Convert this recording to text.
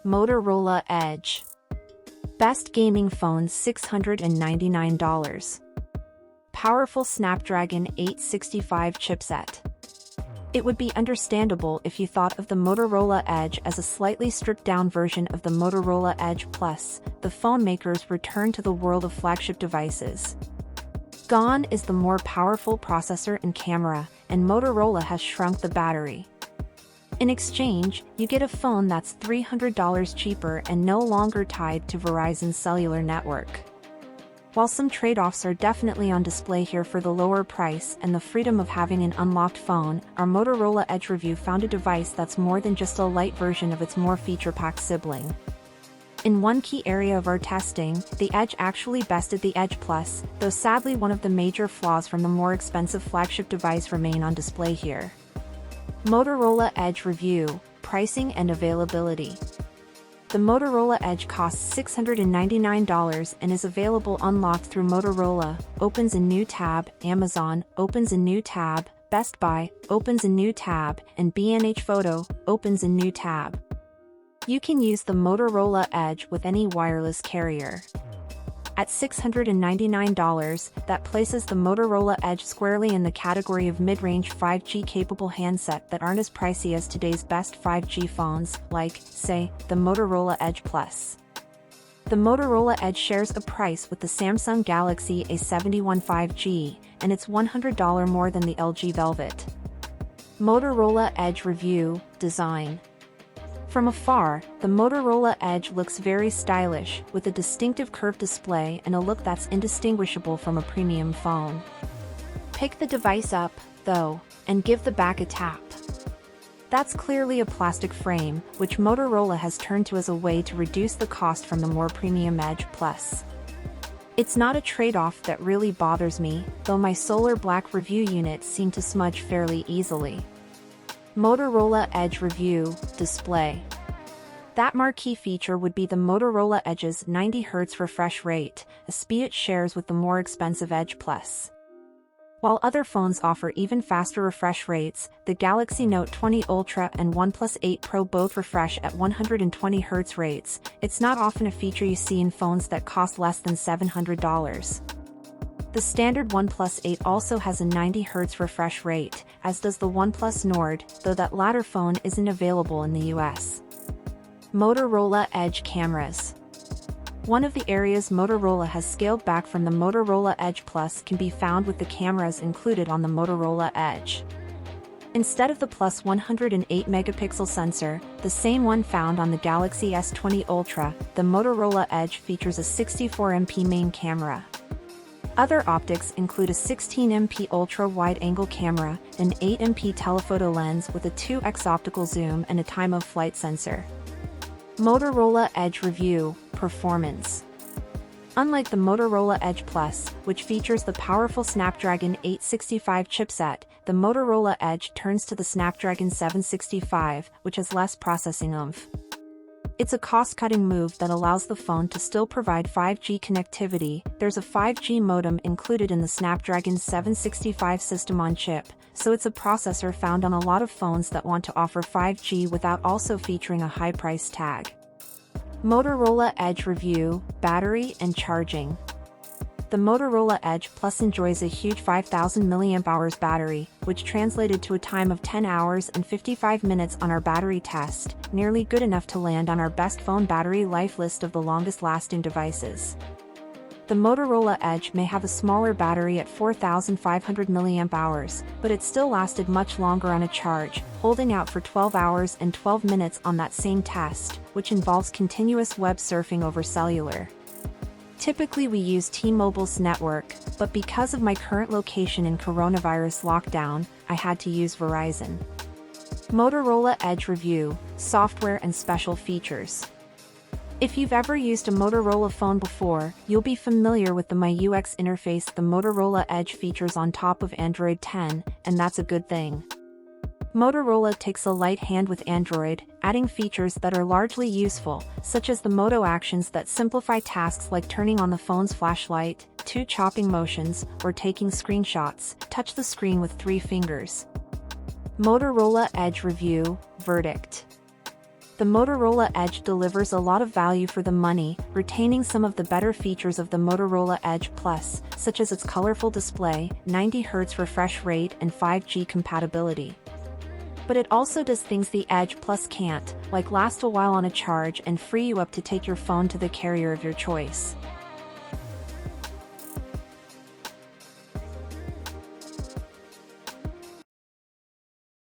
Motorola Edge. Best gaming phones $699. Powerful Snapdragon 865 chipset. It would be understandable if you thought of the Motorola Edge as a slightly stripped-down version of the Motorola Edge Plus. The phone makers return to the world of flagship devices. Gone is the more powerful processor and camera, and Motorola has shrunk the battery. In exchange, you get a phone that's $300 cheaper and no longer tied to Verizon's cellular network. While some trade-offs are definitely on display here for the lower price and the freedom of having an unlocked phone, our Motorola Edge review found a device that's more than just a light version of its more feature-packed sibling. In one key area of our testing, the Edge actually bested the Edge Plus, though sadly one of the major flaws from the more expensive flagship device remain on display here. Motorola Edge review, pricing and availability. The Motorola Edge costs $699 and is available unlocked through Motorola, opens a new tab, Amazon, opens a new tab, Best Buy, opens a new tab, and B&H Photo, opens a new tab. You can use the Motorola Edge with any wireless carrier. At $699, that places the Motorola Edge squarely in the category of mid-range 5G-capable handset that aren't as pricey as today's best 5G phones, like, say, the Motorola Edge Plus. The Motorola Edge shares a price with the Samsung Galaxy A71 5G, and it's $100 more than the LG Velvet. Motorola Edge review, design. From afar, the Motorola Edge looks very stylish, with a distinctive curved display and a look that's indistinguishable from a premium phone. Pick the device up, though, and give the back a tap. That's clearly a plastic frame, which Motorola has turned to as a way to reduce the cost from the more premium Edge Plus. It's not a trade-off that really bothers me, though my solar black review units seem to smudge fairly easily. Motorola Edge review, display. That marquee feature would be the Motorola Edge's 90Hz refresh rate, a speed it shares with the more expensive Edge Plus. While other phones offer even faster refresh rates, the Galaxy Note 20 Ultra and OnePlus 8 Pro both refresh at 120Hz rates. It's not often a feature you see in phones that cost less than $700. The standard OnePlus 8 also has a 90Hz refresh rate, as does the OnePlus Nord, though that latter phone isn't available in the US. Motorola Edge cameras. One of the areas Motorola has scaled back from the Motorola Edge Plus can be found with the cameras included on the Motorola Edge. Instead of the plus 108-megapixel sensor, the same one found on the Galaxy S20 Ultra, the Motorola Edge features a 64MP main camera. Other optics include a 16MP ultra-wide-angle camera, an 8MP telephoto lens with a 2x optical zoom and a time-of-flight sensor. Motorola Edge review, performance. Unlike the Motorola Edge Plus, which features the powerful Snapdragon 865 chipset, the Motorola Edge turns to the Snapdragon 765, which has less processing oomph. It's a cost-cutting move that allows the phone to still provide 5G connectivity. There's a 5G modem included in the Snapdragon 765 system-on-chip, so it's a processor found on a lot of phones that want to offer 5G without also featuring a high price tag. Motorola Edge review, battery and charging. The Motorola Edge Plus enjoys a huge 5,000 mAh battery, which translated to a time of 10 hours and 55 minutes on our battery test, nearly good enough to land on our best phone battery life list of the longest-lasting devices. The Motorola Edge may have a smaller battery at 4,500 mAh, but it still lasted much longer on a charge, holding out for 12 hours and 12 minutes on that same test, which involves continuous web surfing over cellular. Typically we use T-Mobile's network, but because of my current location in coronavirus lockdown, I had to use Verizon. Motorola Edge review, software and special features. If you've ever used a Motorola phone before, you'll be familiar with the MyUX interface the Motorola Edge features on top of Android 10, and that's a good thing. Motorola takes a light hand with Android, adding features that are largely useful, such as the Moto actions that simplify tasks like turning on the phone's flashlight, 2 chopping motions, or taking screenshots. Touch the screen with 3 fingers. Motorola Edge review, verdict. The Motorola Edge delivers a lot of value for the money, retaining some of the better features of the Motorola Edge Plus, such as its colorful display, 90Hz refresh rate and 5G compatibility. But it also does things the Edge Plus can't, like last a while on a charge and free you up to take your phone to the carrier of your choice.